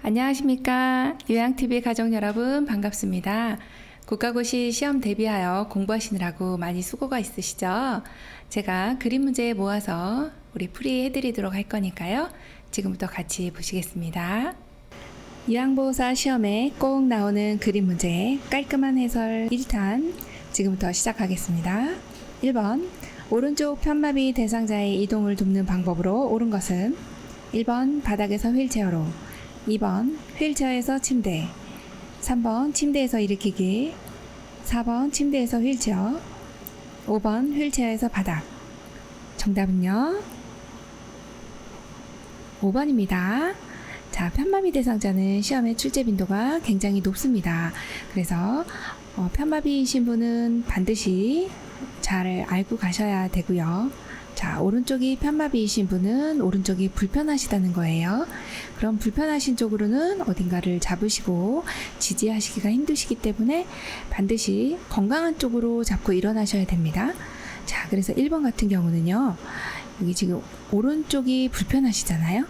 안녕하십니까. 요양TV 가족 여러분 반갑습니다. 국가고시 시험 대비하여 공부하시느라고 많이 수고가 있으시죠? 제가 그림 문제 모아서 우리 풀이해 드리도록 할 거니까요. 지금부터 같이 보시겠습니다. 요양보호사 시험에 꼭 나오는 그림 문제 깔끔한 해설 1탄 지금부터 시작하겠습니다. 1번 오른쪽 편마비 대상자의 이동을 돕는 방법으로 옳은 것은 1번 바닥에서 휠체어로, 2번 휠체어에서 침대, 3번 침대에서 일으키기, 4번 침대에서 휠체어, 5번 휠체어에서 바닥. 정답은요 5번입니다. 자, 편마비 대상자는 시험의 출제 빈도가 굉장히 높습니다. 그래서 편마비이신 분은 반드시 잘 알고 가셔야 되고요. 자, 오른쪽이 편마비이신 분은 오른쪽이 불편하시다는 거예요. 그럼 불편하신 쪽으로는 어딘가를 잡으시고 지지하시기가 힘드시기 때문에 반드시 건강한 쪽으로 잡고 일어나셔야 됩니다. 자, 그래서 1번 같은 경우는요. 여기 지금 오른쪽이 불편하시잖아요.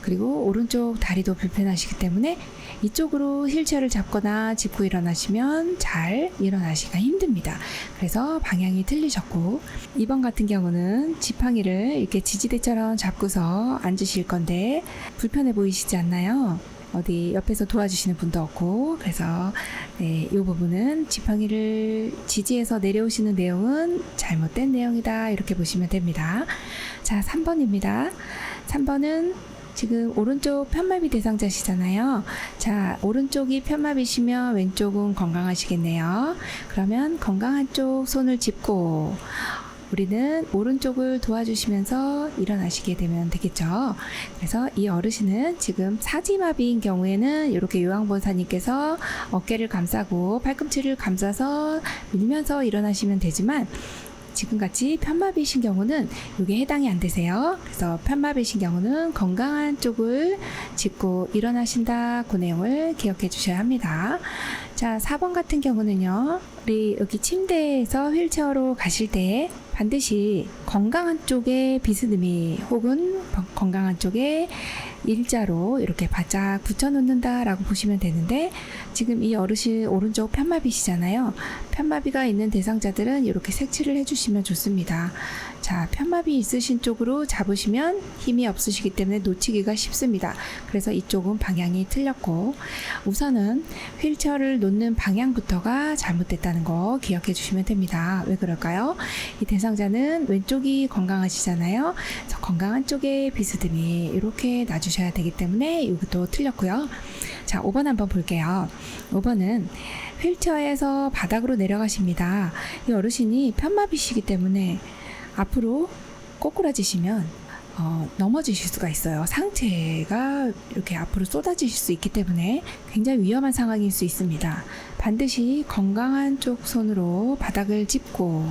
그리고 오른쪽 다리도 불편하시기 때문에 이쪽으로 휠체어를 잡거나 짚고 일어나시면 잘 일어나시기가 힘듭니다. 그래서 방향이 틀리셨고, 2번 같은 경우는 지팡이를 이렇게 지지대처럼 잡고서 앉으실 건데 불편해 보이시지 않나요? 어디 옆에서 도와주시는 분도 없고, 그래서 이 부분은 지팡이를 지지해서 내려오시는 내용은 잘못된 내용이다, 이렇게 보시면 됩니다. 자, 3번입니다. 3번은 지금 오른쪽 편마비 대상자시잖아요. 자, 오른쪽이 편마비시면 왼쪽은 건강하시겠네요. 그러면 건강한 쪽 손을 짚고 우리는 오른쪽을 도와주시면서 일어나시게 되면 되겠죠. 그래서 이 어르신은 지금 사지마비인 경우에는 이렇게 요양보호사님께서 어깨를 감싸고 팔꿈치를 감싸서 밀면서 일어나시면 되지만, 지금같이 편마비이신 경우는 이게 해당이 안 되세요. 그래서 편마비이신 경우는 건강한 쪽을 짚고 일어나신다, 그 내용을 기억해 주셔야 합니다. 자, 4번 같은 경우는요, 우리 여기 침대에서 휠체어로 가실 때 반드시 건강한 쪽에 비스듬히 혹은 건강한 쪽에 일자로 이렇게 바짝 붙여 놓는다 라고 보시면 되는데, 지금 이 어르신 오른쪽 편마비시잖아요. 편마비가 있는 대상자들은 이렇게 색칠을 해주시면 좋습니다. 자, 편마비 있으신 쪽으로 잡으시면 힘이 없으시기 때문에 놓치기가 쉽습니다. 그래서 이쪽은 방향이 틀렸고, 우선은 휠체어를 놓는 방향부터가 잘못됐다는 거 기억해 주시면 됩니다. 왜 그럴까요? 이 대상자는 왼쪽이 건강하시잖아요. 그래서 건강한 쪽에 비스듬히 이렇게 놔주셔야 되기 때문에 이것도 틀렸고요. 자, 5번 한번 볼게요. 5번은 휠체어에서 바닥으로 내려가십니다. 이 어르신이 편마비시기 때문에 앞으로 꼬꾸라지시면 넘어지실 수가 있어요. 상체가 이렇게 앞으로 쏟아지실 수 있기 때문에 굉장히 위험한 상황일 수 있습니다. 반드시 건강한 쪽 손으로 바닥을 짚고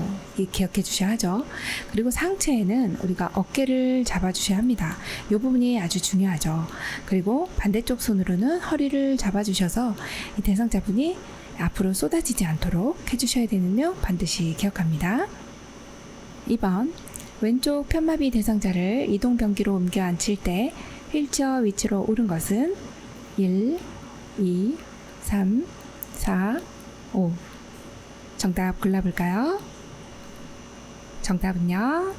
기억해 주셔야 하죠. 그리고 상체에는 우리가 어깨를 잡아 주셔야 합니다. 이 부분이 아주 중요하죠. 그리고 반대쪽 손으로는 허리를 잡아 주셔서 이 대상자분이 앞으로 쏟아지지 않도록 해주셔야 되는 점 반드시 기억합니다. 2번 왼쪽 편마비 대상자를 이동변기로 옮겨 앉힐 때 휠체어 위치로 옳은 것은 1, 2, 3, 4, 5. 정답 골라볼까요? 정답은요?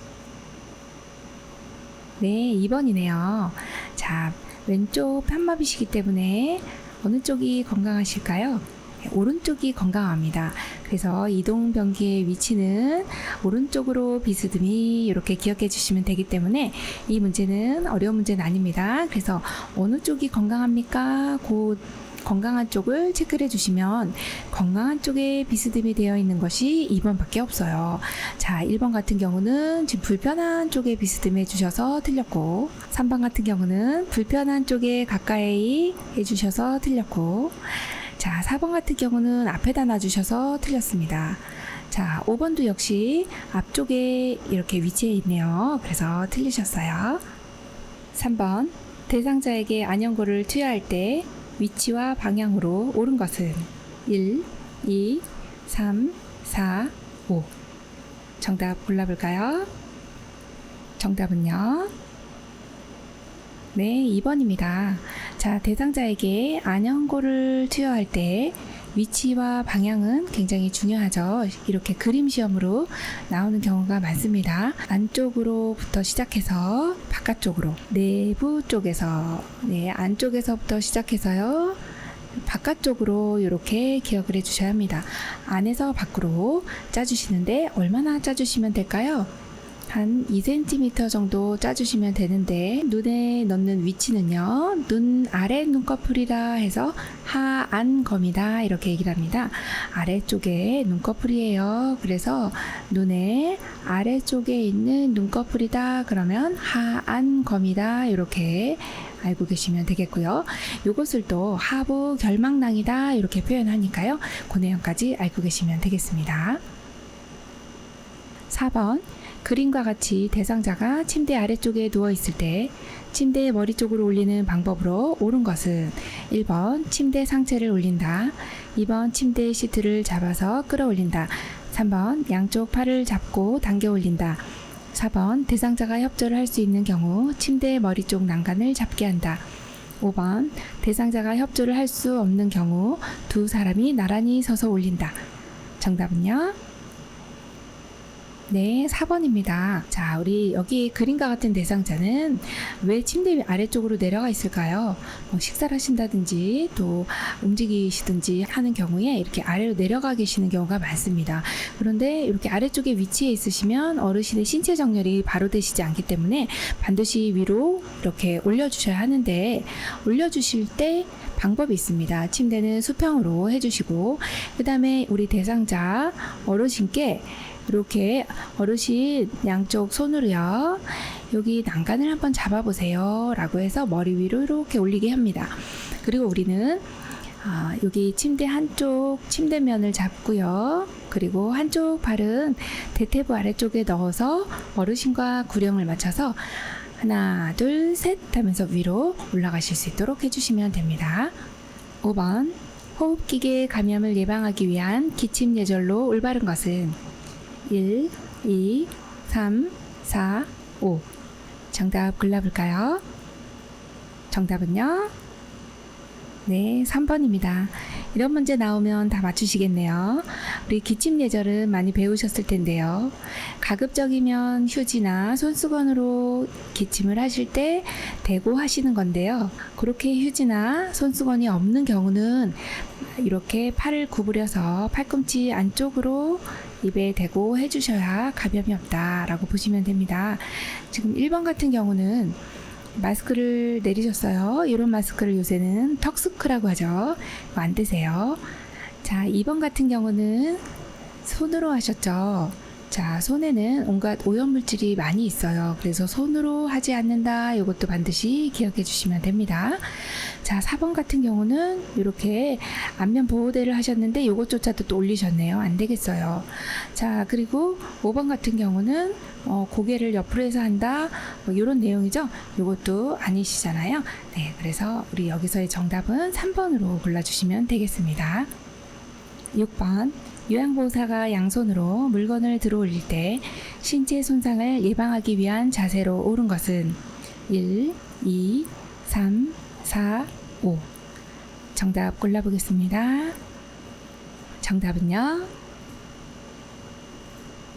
네, 2번이네요. 자, 왼쪽 편마비시기 때문에 어느 쪽이 건강하실까요? 오른쪽이 건강합니다. 그래서 이동변기의 위치는 오른쪽으로 비스듬히 이렇게 기억해 주시면 되기 때문에 이 문제는 어려운 문제는 아닙니다. 그래서 어느 쪽이 건강합니까? 그 건강한 쪽을 체크를 해주시면 건강한 쪽에 비스듬히 되어 있는 것이 2번밖에 없어요. 자, 1번 같은 경우는 지금 불편한 쪽에 비스듬히 해주셔서 틀렸고, 3번 같은 경우는 불편한 쪽에 가까이 해주셔서 틀렸고, 자, 4번 같은 경우는 앞에다 놔주셔서 틀렸습니다. 자, 5번도 역시 앞쪽에 이렇게 위치해 있네요. 그래서 틀리셨어요. 3번 대상자에게 안연고를 투여할 때 위치와 방향으로 옳은 것은 1, 2, 3, 4, 5. 정답 골라볼까요? 정답은요? 네, 2번입니다. 자, 대상자에게 안현고를 투여할 때 위치와 방향은 굉장히 중요하죠. 이렇게 그림 시험으로 나오는 경우가 많습니다. 안쪽으로부터 시작해서 바깥쪽으로, 내부 쪽에서, 안쪽에서부터 시작해서요. 바깥쪽으로 이렇게 기억을 해주셔야 합니다. 안에서 밖으로 짜주시는데 얼마나 짜주시면 될까요? 한 2cm 정도 짜주시면 되는데, 눈에 넣는 위치는요, 눈 아래 눈꺼풀이라 해서 하안검이다 이렇게 얘기를 합니다. 아래쪽에 눈꺼풀이에요. 그래서 눈의 아래쪽에 있는 눈꺼풀이다 그러면 하안검이다 이렇게 알고 계시면 되겠고요. 이것을 또 하부 결막낭이다 이렇게 표현하니까요, 그 내용까지 알고 계시면 되겠습니다. 4번, 그림과 같이 대상자가 침대 아래쪽에 누워있을 때 침대의 머리 쪽으로 올리는 방법으로 옳은 것은 1번 침대 상체를 올린다, 2번 침대 시트를 잡아서 끌어올린다, 3번 양쪽 팔을 잡고 당겨 올린다, 4번 대상자가 협조를 할 수 있는 경우 침대의 머리 쪽 난간을 잡게 한다, 5번 대상자가 협조를 할 수 없는 경우 두 사람이 나란히 서서 올린다. 정답은요? 네, 4번입니다. 자, 우리 여기 그림과 같은 대상자는 왜 침대 아래쪽으로 내려가 있을까요? 식사를 하신다든지 또 움직이시든지 하는 경우에 이렇게 아래로 내려가 계시는 경우가 많습니다. 그런데 이렇게 아래쪽에 위치해 있으시면 어르신의 신체 정렬이 바로 되시지 않기 때문에 반드시 위로 이렇게 올려주셔야 하는데, 올려주실 때 방법이 있습니다. 침대는 수평으로 해주시고, 그 다음에 우리 대상자 어르신께 이렇게 어르신 양쪽 손으로요, 여기 난간을 한번 잡아보세요 라고 해서 머리 위로 이렇게 올리게 합니다. 그리고 우리는 여기 침대 한쪽 침대면을 잡고요, 그리고 한쪽 발은 대퇴부 아래쪽에 넣어서 어르신과 구령을 맞춰서 하나 둘 셋 하면서 위로 올라가실 수 있도록 해주시면 됩니다. 5번, 호흡기계 감염을 예방하기 위한 기침 예절로 올바른 것은 1, 2, 3, 4, 5. 정답 골라볼까요? 정답은요? 네, 3번입니다. 이런 문제 나오면 다 맞추시겠네요. 우리 기침 예절은 많이 배우셨을 텐데요. 가급적이면 휴지나 손수건으로 기침을 하실 때 대고 하시는 건데요. 그렇게 휴지나 손수건이 없는 경우는 이렇게 팔을 구부려서 팔꿈치 안쪽으로 입에 대고 해주셔야 감염이 없다라고 보시면 됩니다. 지금 1번 같은 경우는 마스크를 내리셨어요. 이런 마스크를 요새는 턱스크라고 하죠. 안 드세요. 자, 2번 같은 경우는 손으로 하셨죠. 자, 손에는 온갖 오염물질이 많이 있어요. 그래서 손으로 하지 않는다. 이것도 반드시 기억해 주시면 됩니다. 자, 4번 같은 경우는 이렇게 안면 보호대를 하셨는데 이것조차도 또 올리셨네요. 안 되겠어요. 자, 그리고 5번 같은 경우는 고개를 옆으로 해서 한다. 이런 내용이죠. 이것도 아니시잖아요. 네, 그래서 우리 여기서의 정답은 3번으로 골라주시면 되겠습니다. 6번, 요양보호사가 양손으로 물건을 들어 올릴 때 신체 손상을 예방하기 위한 자세로 옳은 것은 1, 2, 3, 4, 5. 정답 골라보겠습니다. 정답은요?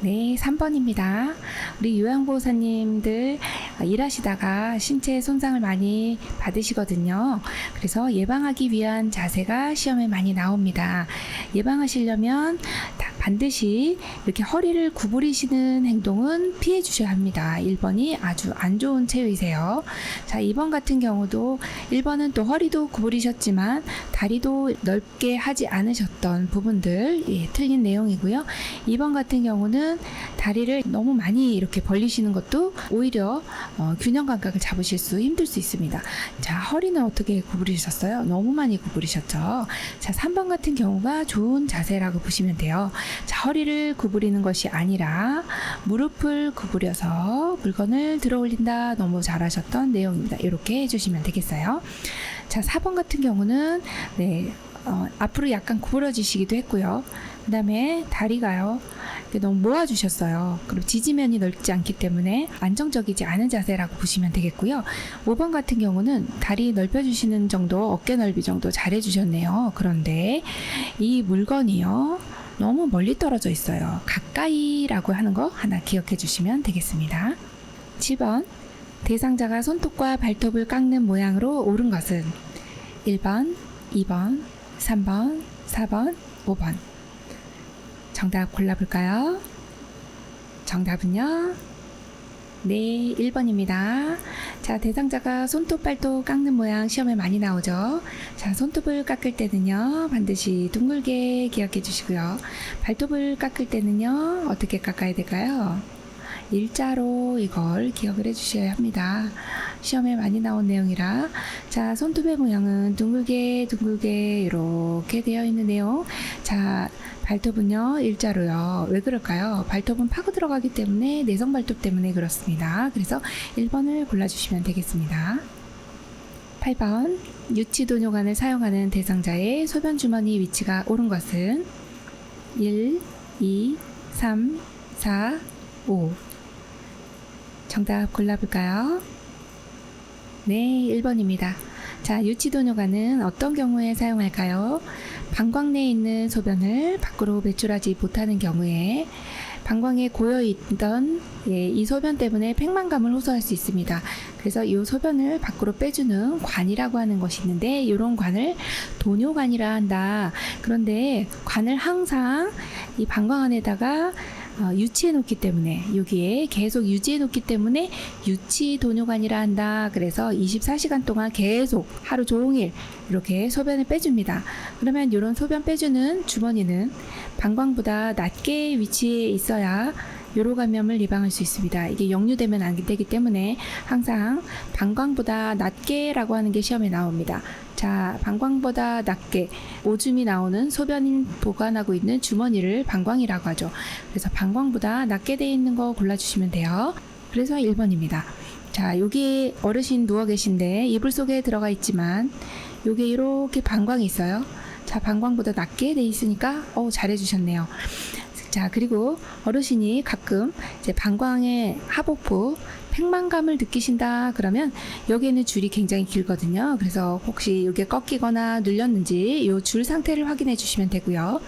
네, 3번입니다. 우리 요양보호사님들 일하시다가 신체 손상을 많이 받으시거든요. 그래서 예방하기 위한 자세가 시험에 많이 나옵니다. 예방하시려면 반드시 이렇게 허리를 구부리시는 행동은 피해 주셔야 합니다. 1번이 아주 안 좋은 체위세요. 자, 2번 같은 경우도 1번은 또 허리도 구부리셨지만 다리도 넓게 하지 않으셨던 부분들, 틀린 내용이고요. 2번 같은 경우는 다리를 너무 많이 이렇게 벌리시는 것도 오히려 균형 감각을 잡으실 수 힘들 수 있습니다. 자, 허리는 어떻게 구부리셨어요? 너무 많이 구부리셨죠. 자, 3번 같은 경우가 좋은 자세라고 보시면 돼요. 자, 허리를 구부리는 것이 아니라 무릎을 구부려서 물건을 들어 올린다. 너무 잘하셨던 내용입니다. 이렇게 해주시면 되겠어요. 자, 4번 같은 경우는 앞으로 약간 구부러지시기도 했고요. 그 다음에 다리가요, 너무 모아주셨어요. 그리고 지지면이 넓지 않기 때문에 안정적이지 않은 자세라고 보시면 되겠고요. 5번 같은 경우는 다리 넓혀주시는 정도, 어깨 넓이 정도 잘해주셨네요. 그런데 이 물건이요, 너무 멀리 떨어져 있어요. 가까이라고 하는 거 하나 기억해 주시면 되겠습니다. 10번, 대상자가 손톱과 발톱을 깎는 모양으로 옳은 것은 1번, 2번, 3번, 4번, 5번. 정답 골라볼까요? 정답은요? 네, 1번입니다. 자, 대상자가 손톱, 발톱 깎는 모양 시험에 많이 나오죠. 자, 손톱을 깎을 때는요, 반드시 둥글게 기억해 주시고요. 발톱을 깎을 때는요, 어떻게 깎아야 될까요? 일자로 이걸 기억을 해 주셔야 합니다. 시험에 많이 나온 내용이라. 자, 손톱의 모양은 둥글게 이렇게 되어 있는 내용. 자, 발톱은요, 일자로요. 왜 그럴까요? 발톱은 파고 들어가기 때문에, 내성 발톱 때문에 그렇습니다. 그래서 1번을 골라주시면 되겠습니다. 8번, 유치도뇨관을 사용하는 대상자의 소변 주머니 위치가 옳은 것은 1, 2, 3, 4, 5. 정답 골라볼까요? 네, 1번입니다. 자, 유치도뇨관은 어떤 경우에 사용할까요? 방광 내에 있는 소변을 밖으로 배출하지 못하는 경우에 방광에 고여있던 이 소변 때문에 팽만감을 호소할 수 있습니다. 그래서 이 소변을 밖으로 빼주는 관이라고 하는 것이 있는데, 이런 관을 도뇨관이라 한다. 그런데 관을 항상 이 방광 안에다가 유치해 놓기 때문에, 여기에 계속 유지해 놓기 때문에 유치 도뇨관이라 한다. 그래서 24시간 동안 계속 하루 종일 이렇게 소변을 빼줍니다. 그러면 이런 소변 빼주는 주머니는 방광보다 낮게 위치해 있어야 요로 감염을 예방할 수 있습니다. 이게 역류되면 안 되기 때문에 항상 방광보다 낮게라고 하는 게 시험에 나옵니다. 자, 방광보다 낮게 오줌이 나오는 소변 보관하고 있는 주머니를 방광이라고 하죠. 그래서 방광보다 낮게 되어 있는 거 골라주시면 돼요. 그래서 1번입니다. 자, 여기 어르신 누워 계신데 이불 속에 들어가 있지만 여기 이렇게 방광이 있어요. 자, 방광보다 낮게 되어 있으니까 잘해주셨네요. 자, 그리고 어르신이 가끔 이제 방광의 하복부 팽만감을 느끼신다 그러면 여기에는 줄이 굉장히 길거든요. 그래서 혹시 이게 꺾이거나 눌렸는지 이 줄 상태를 확인해 주시면 되고요.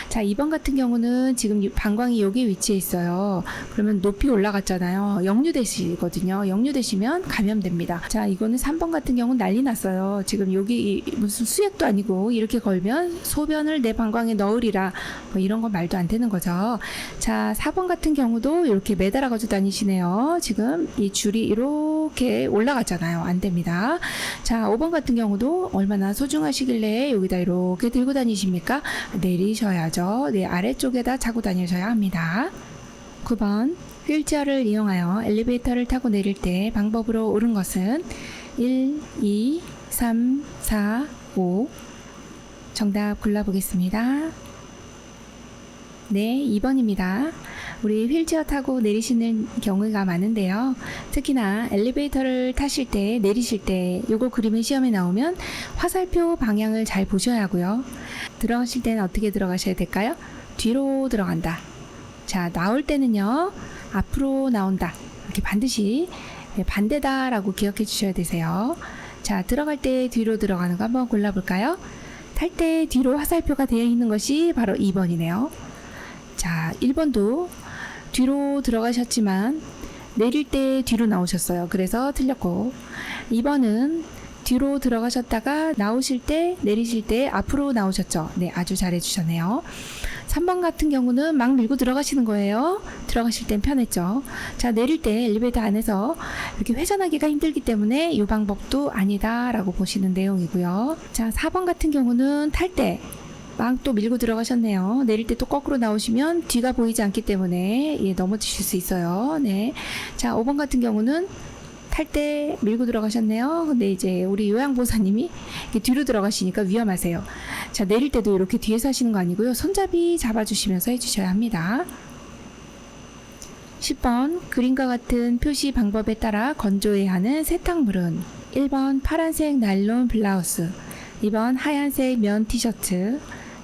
자, 2번 같은 경우는 지금 방광이 여기 위치해 있어요. 그러면 높이 올라갔잖아요. 역류되시거든요. 역류되시면 감염됩니다. 자, 이거는 3번 같은 경우는 난리 났어요. 지금 여기 무슨 수액도 아니고 이렇게 걸면 소변을 내 방광에 넣으리라, 뭐 이런 건 말도 안 되는 거죠. 자, 4번 같은 경우도 이렇게 매달아 가지고 다니시네요. 지금 이 줄이 이렇게 올라갔잖아요. 안 됩니다. 자, 5번 같은 경우도 얼마나 소중하시길래 여기다 이렇게 들고 다니십니까? 내리셔야죠. 네, 아래쪽에다 차고 다니셔야 합니다. 9번, 휠체어를 이용하여 엘리베이터를 타고 내릴 때 방법으로 옳은 것은 1, 2, 3, 4, 5. 정답 골라보겠습니다. 네, 2번입니다. 우리 휠체어 타고 내리시는 경우가 많은데요. 특히나 엘리베이터를 타실 때, 내리실 때 요거 그림이 시험에 나오면 화살표 방향을 잘 보셔야 하고요. 들어가실 때는 어떻게 들어가셔야 될까요? 뒤로 들어간다. 자, 나올 때는요, 앞으로 나온다. 이렇게 반드시 반대다라고 기억해 주셔야 되세요. 자, 들어갈 때 뒤로 들어가는 거 한번 골라볼까요? 탈 때 뒤로 화살표가 되어 있는 것이 바로 2번이네요. 자, 1번도 뒤로 들어가셨지만 내릴 때 뒤로 나오셨어요. 그래서 틀렸고, 2번은 뒤로 들어가셨다가 나오실 때, 내리실 때 앞으로 나오셨죠. 네, 아주 잘해 주셨네요. 3번 같은 경우는 막 밀고 들어가시는 거예요. 들어가실 땐 편했죠. 자, 내릴 때 엘리베이터 안에서 이렇게 회전하기가 힘들기 때문에 이 방법도 아니다 라고 보시는 내용이고요. 자, 4번 같은 경우는 탈 때 막 또 밀고 들어가셨네요. 내릴 때 또 거꾸로 나오시면 뒤가 보이지 않기 때문에 넘어지실 수 있어요. 네. 자, 5번 같은 경우는 탈 때 밀고 들어가셨네요. 근데 이제 우리 요양보호사님이 뒤로 들어가시니까 위험하세요. 자, 내릴 때도 이렇게 뒤에서 하시는 거 아니고요. 손잡이 잡아주시면서 해주셔야 합니다. 10번, 그림과 같은 표시 방법에 따라 건조해야 하는 세탁물은 1번 파란색 나일론 블라우스, 2번 하얀색 면 티셔츠,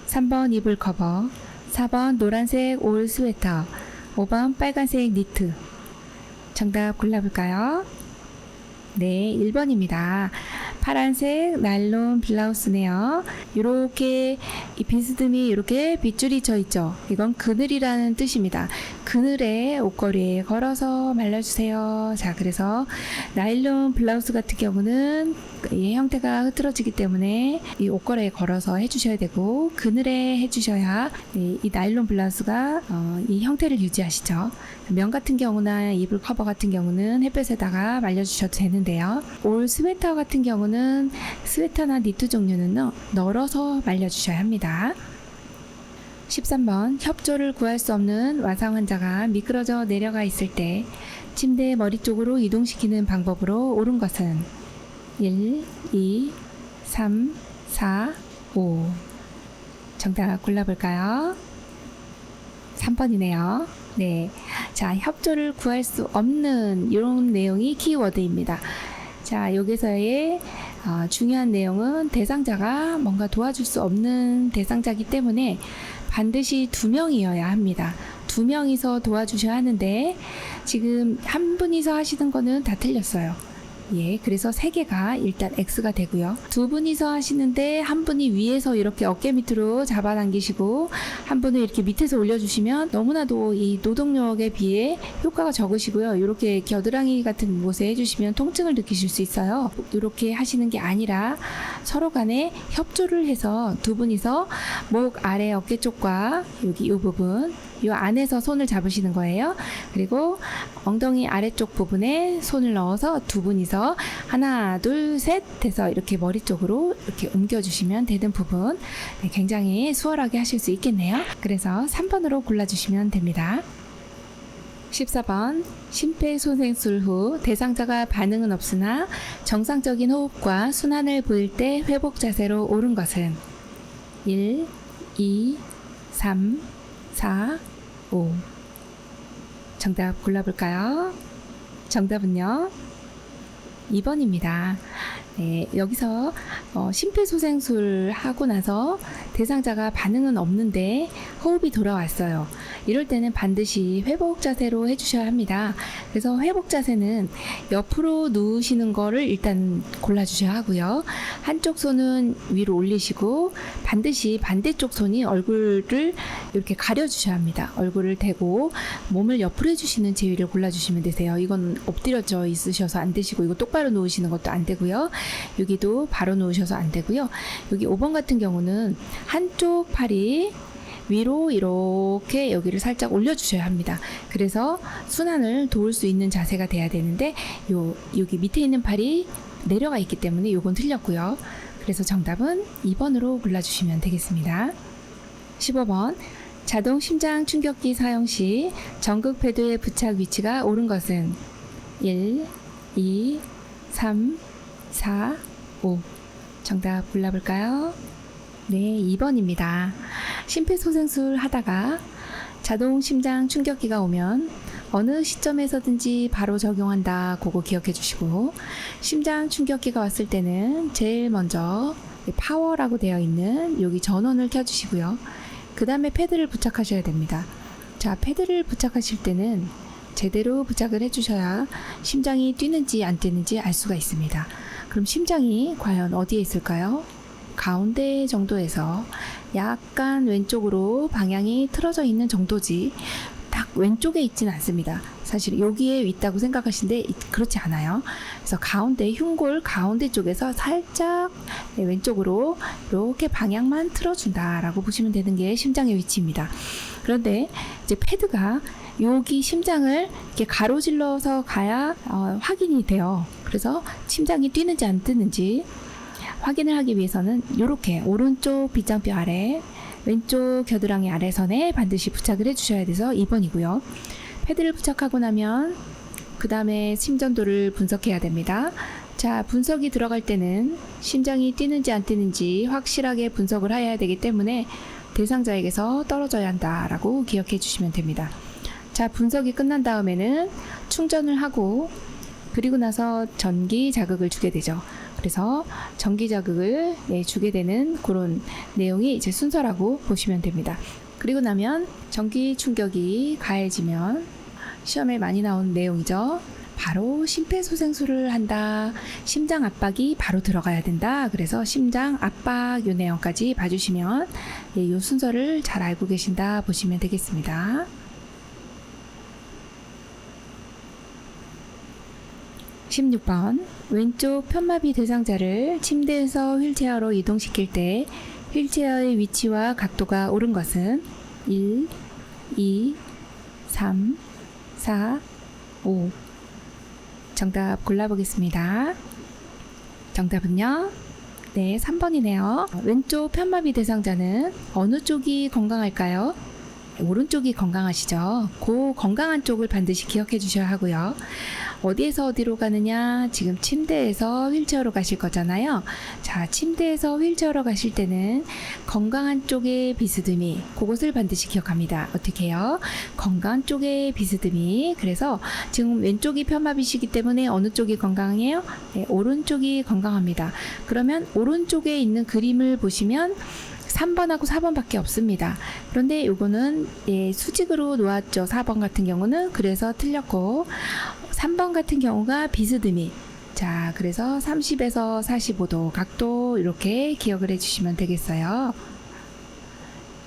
3번 이불 커버, 4번 노란색 올 스웨터, 5번 빨간색 니트. 정답 골라볼까요? 네, 1번입니다. 파란색 나일론 블라우스네요. 이렇게 이 비스듬히 이렇게 빗줄이 쳐 있죠. 이건 그늘이라는 뜻입니다. 그늘에 옷걸이에 걸어서 말려주세요. 자, 그래서 나일론 블라우스 같은 경우는 이 형태가 흐트러지기 때문에 이 옷걸이에 걸어서 해주셔야 되고, 그늘에 해주셔야 이 나일론 블라우스가 이 형태를 유지하시죠. 면 같은 경우나 이불 커버 같은 경우는 햇볕에다가 말려주셔도 되는데요. 올 스웨터 같은 경우는 스웨터나 니트 종류는 널어서 말려주셔야 합니다. 13번 협조를 구할 수 없는 와상 환자가 미끄러져 내려가 있을 때 침대 머리 쪽으로 이동시키는 방법으로 옳은 것은 1, 2, 3, 4, 5. 정답 골라볼까요? 3번이네요. 네. 자, 협조를 구할 수 없는 이런 내용이 키워드입니다. 자, 여기서의 중요한 내용은 대상자가 뭔가 도와줄 수 없는 대상자이기 때문에 반드시 2명이어야 합니다. 2명이서 도와주셔야 하는데 지금 한 분이서 하시는 거는 다 틀렸어요. 예, 그래서 3개가 일단 X가 되고요. 2분이서 하시는데 한 분이 위에서 이렇게 어깨 밑으로 잡아당기시고 한 분은 이렇게 밑에서 올려주시면 너무나도 이 노동력에 비해 효과가 적으시고요. 이렇게 겨드랑이 같은 곳에 해주시면 통증을 느끼실 수 있어요. 이렇게 하시는 게 아니라 서로 간에 협조를 해서 2분이서 목 아래 어깨 쪽과 여기 이 부분 이 안에서 손을 잡으시는 거예요. 그리고 엉덩이 아래쪽 부분에 손을 넣어서 2분이서 하나, 둘, 셋 해서 이렇게 머리 쪽으로 이렇게 옮겨주시면 되는 부분, 네, 굉장히 수월하게 하실 수 있겠네요. 그래서 3번으로 골라주시면 됩니다. 14번 심폐소생술 후 대상자가 반응은 없으나 정상적인 호흡과 순환을 보일 때 회복 자세로 옳은 것은 1, 2, 3, 4, 5. 정답 골라볼까요? 정답은요 2번입니다. 네, 여기서 심폐소생술 하고 나서 대상자가 반응은 없는데 호흡이 돌아왔어요. 이럴 때는 반드시 회복 자세로 해주셔야 합니다. 그래서 회복 자세는 옆으로 누우시는 거를 일단 골라주셔야 하고요. 한쪽 손은 위로 올리시고 반드시 반대쪽 손이 얼굴을 이렇게 가려주셔야 합니다. 얼굴을 대고 몸을 옆으로 해주시는 제위를 골라주시면 되세요. 이건 엎드려져 있으셔서 안 되시고, 이거 똑바로 누우시는 것도 안 되고요. 여기도 바로 누우셔서 안 되고요. 여기 5번 같은 경우는 한쪽 팔이 위로 이렇게 여기를 살짝 올려주셔야 합니다. 그래서 순환을 도울 수 있는 자세가 돼야 되는데 여기 밑에 있는 팔이 내려가 있기 때문에 이건 틀렸고요. 그래서 정답은 2번으로 골라주시면 되겠습니다. 15번 자동 심장 충격기 사용 시 전극 패드의 부착 위치가 옳은 것은 1, 2, 3, 4, 5. 정답 골라볼까요? 네, 2번입니다. 심폐소생술 하다가 자동 심장 충격기가 오면 어느 시점에서든지 바로 적용한다. 그거 기억해 주시고, 심장 충격기가 왔을 때는 제일 먼저 파워라고 되어 있는 여기 전원을 켜주시고요. 그 다음에 패드를 부착하셔야 됩니다. 자, 패드를 부착하실 때는 제대로 부착을 해주셔야 심장이 뛰는지 안 뛰는지 알 수가 있습니다. 그럼 심장이 과연 어디에 있을까요? 가운데 정도에서 약간 왼쪽으로 방향이 틀어져 있는 정도지 딱 왼쪽에 있지는 않습니다. 사실 여기에 있다고 생각하시는데 그렇지 않아요. 그래서 가운데 흉골 가운데 쪽에서 살짝 왼쪽으로 이렇게 방향만 틀어준다라고 보시면 되는 게 심장의 위치입니다. 그런데 이제 패드가 여기 심장을 이렇게 가로질러서 가야 확인이 돼요. 그래서 심장이 뛰는지 안 뛰는지 확인을 하기 위해서는 이렇게 오른쪽 빗장뼈 아래 왼쪽 겨드랑이 아래선에 반드시 부착을 해주셔야 돼서 2번이고요. 패드를 부착하고 나면 그 다음에 심전도를 분석해야 됩니다. 자, 분석이 들어갈 때는 심장이 뛰는지 안 뛰는지 확실하게 분석을 해야 되기 때문에 대상자에게서 떨어져야 한다라고 기억해 주시면 됩니다. 자, 분석이 끝난 다음에는 충전을 하고 그리고 나서 전기 자극을 주게 되죠. 그래서 전기 자극을 주게 되는 그런 내용이 이제 순서라고 보시면 됩니다. 그리고 나면 전기 충격이 가해지면 시험에 많이 나온 내용이죠. 바로 심폐소생술을 한다. 심장 압박이 바로 들어가야 된다. 그래서 심장 압박 요 내용까지 봐주시면 요 순서를 잘 알고 계신다 보시면 되겠습니다. 16번 왼쪽 편마비 대상자를 침대에서 휠체어로 이동시킬 때 휠체어의 위치와 각도가 옳은 것은 1, 2, 3, 4, 5. 정답 골라보겠습니다. 정답은요? 네, 3번이네요. 왼쪽 편마비 대상자는 어느 쪽이 건강할까요? 오른쪽이 건강하시죠? 그 건강한 쪽을 반드시 기억해 주셔야 하고요. 어디에서 어디로 가느냐? 지금 침대에서 휠체어로 가실 거잖아요. 자, 침대에서 휠체어로 가실 때는 건강한 쪽의 비스듬히, 그것을 반드시 기억합니다. 어떻게 해요? 건강한 쪽의 비스듬히. 그래서 지금 왼쪽이 편마비시기 때문에 어느 쪽이 건강해요? 네, 오른쪽이 건강합니다. 그러면 오른쪽에 있는 그림을 보시면 3번하고 4번밖에 없습니다. 그런데 요거는 수직으로 놓았죠. 4번 같은 경우는. 그래서 틀렸고 3번 같은 경우가 비스듬히. 자, 그래서 30에서 45도 각도 이렇게 기억을 해주시면 되겠어요.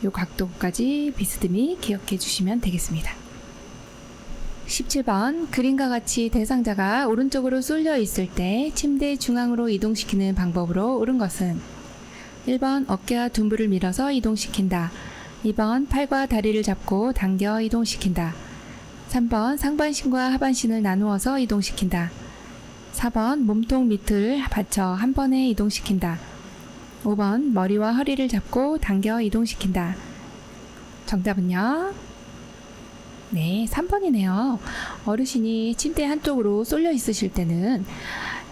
요 각도까지 비스듬히 기억해 주시면 되겠습니다. 17번 그림과 같이 대상자가 오른쪽으로 쏠려 있을 때 침대 중앙으로 이동시키는 방법으로 옳은 것은 1번 어깨와 둔부를 밀어서 이동시킨다. 2번 팔과 다리를 잡고 당겨 이동시킨다. 3번 상반신과 하반신을 나누어서 이동시킨다. 4번 몸통 밑을 받쳐 한 번에 이동시킨다. 5번 머리와 허리를 잡고 당겨 이동시킨다. 정답은요? 네, 3번이네요. 어르신이 침대 한쪽으로 쏠려 있으실 때는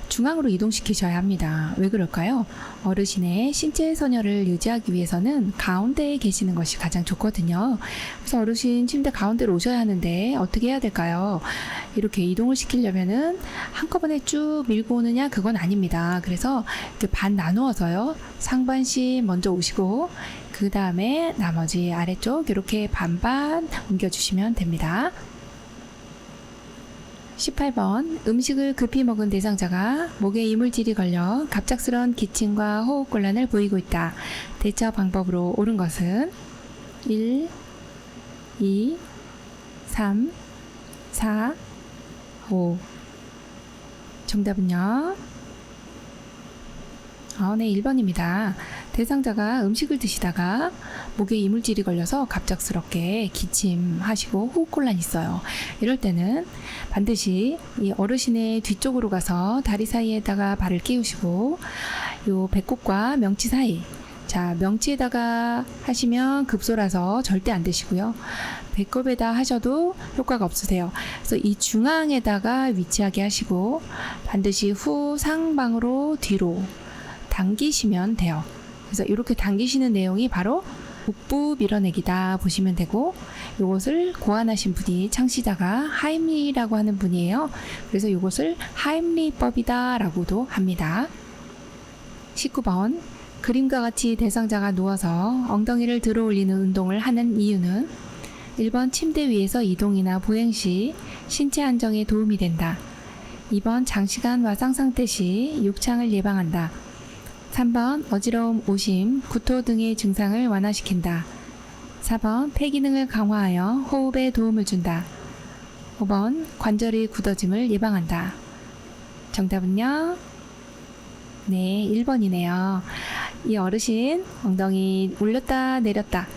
중앙으로 이동시키셔야 합니다. 왜 그럴까요? 어르신의 신체 선열을 유지하기 위해서는 가운데에 계시는 것이 가장 좋거든요. 그래서 어르신 침대 가운데로 오셔야 하는데 어떻게 해야 될까요? 이렇게 이동을 시키려면은 한꺼번에 쭉 밀고 오느냐? 그건 아닙니다. 그래서 이렇게 반 나누어서요. 상반신 먼저 오시고 그 다음에 나머지 아래쪽 이렇게 반반 옮겨주시면 됩니다. 18번 음식을 급히 먹은 대상자가 목에 이물질이 걸려 갑작스런 기침과 호흡곤란을 보이고 있다. 대처 방법으로 옳은 것은 1, 2, 3, 4, 5. 정답은요? 네, 1번입니다. 대상자가 음식을 드시다가 목에 이물질이 걸려서 갑작스럽게 기침하시고 호흡곤란이 있어요. 이럴 때는 반드시 이 어르신의 뒤쪽으로 가서 다리 사이에다가 발을 끼우시고 요 배꼽과 명치 사이, 자, 명치에다가 하시면 급소라서 절대 안 되시고요. 배꼽에다 하셔도 효과가 없으세요. 그래서 이 중앙에다가 위치하게 하시고 반드시 후 상방으로 뒤로 당기시면 돼요. 그래서 이렇게 당기시는 내용이 바로 복부 밀어내기다 보시면 되고, 이것을 고안하신 분이 창시자가 하임리라고 하는 분이에요. 그래서 이것을 하임리법이다 라고도 합니다. 19번 그림과 같이 대상자가 누워서 엉덩이를 들어 올리는 운동을 하는 이유는 1번 침대 위에서 이동이나 보행 시 신체 안정에 도움이 된다. 2번 장시간 와상 상태 시 욕창을 예방한다. 3번 어지러움, 오심, 구토 등의 증상을 완화시킨다. 4번 폐 기능을 강화하여 호흡에 도움을 준다. 5번 관절의 굳어짐을 예방한다. 정답은요? 네, 1번이네요. 이 어르신 엉덩이 올렸다 내렸다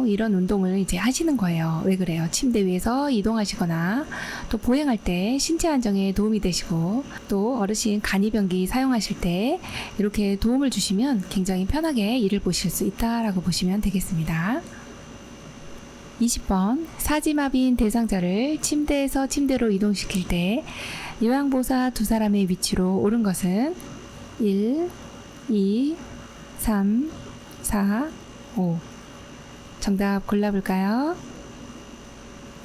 이런 운동을 이제 하시는 거예요. 왜 그래요? 침대 위에서 이동하시거나 또 보행할 때 신체 안정에 도움이 되시고, 또 어르신 간이변기 사용하실 때 이렇게 도움을 주시면 굉장히 편하게 일을 보실 수 있다라고 보시면 되겠습니다. 20번 사지마비인 대상자를 침대에서 침대로 이동시킬 때 요양보사 두 사람의 위치로 옳은 것은 1, 2, 3, 4, 5. 정답 골라볼까요?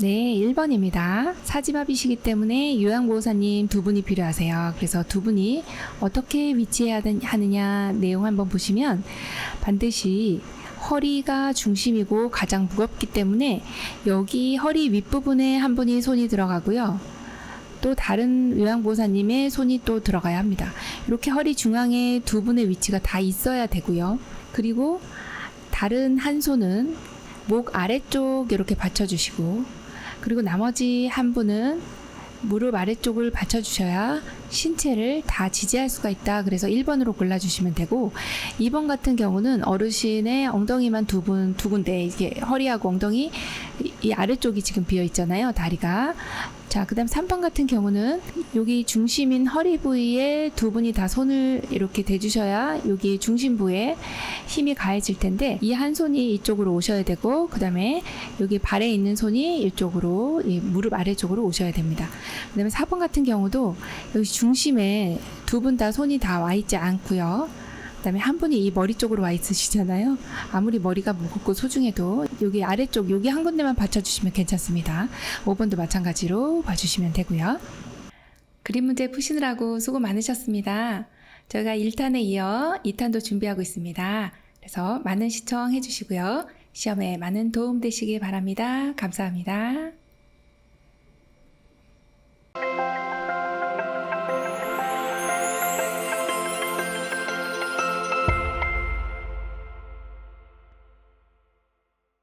네, 1번입니다. 사지마비시기 때문에 요양보호사님 두 분이 필요하세요. 그래서 두 분이 어떻게 위치해야 하느냐 내용 한번 보시면 반드시 허리가 중심이고 가장 무겁기 때문에 여기 허리 윗부분에 한 분이 손이 들어가고요. 또 다른 요양보호사님의 손이 또 들어가야 합니다. 이렇게 허리 중앙에 두 분의 위치가 다 있어야 되고요. 그리고 다른 한 손은 목 아래쪽 이렇게 받쳐주시고, 그리고 나머지 한 분은 무릎 아래쪽을 받쳐주셔야 신체를 다 지지할 수가 있다. 그래서 1번으로 골라주시면 되고, 2번 같은 경우는 어르신의 엉덩이만 두 군데, 이게 허리하고 엉덩이 이 아래쪽이 지금 비어 있잖아요, 다리가. 자, 그 다음 3번 같은 경우는 여기 중심인 허리 부위에 두 분이 다 손을 이렇게 대주셔야 여기 중심 부에 힘이 가해질 텐데, 이 한 손이 이쪽으로 오셔야 되고, 그 다음에 여기 발에 있는 손이 이쪽으로, 이 무릎 아래쪽으로 오셔야 됩니다. 그 다음에 4번 같은 경우도 여기 중심에 두 분 다 손이 다 와 있지 않고요. 그 다음에 한 분이 이 머리 쪽으로 와 있으시잖아요. 아무리 머리가 무겁고 소중해도 여기 아래쪽 여기 한 군데만 받쳐주시면 괜찮습니다. 5번도 마찬가지로 봐주시면 되고요. 그림 문제 푸시느라고 수고 많으셨습니다. 저희가 1탄에 이어 2탄도 준비하고 있습니다. 그래서 많은 시청해 주시고요. 시험에 많은 도움 되시길 바랍니다. 감사합니다.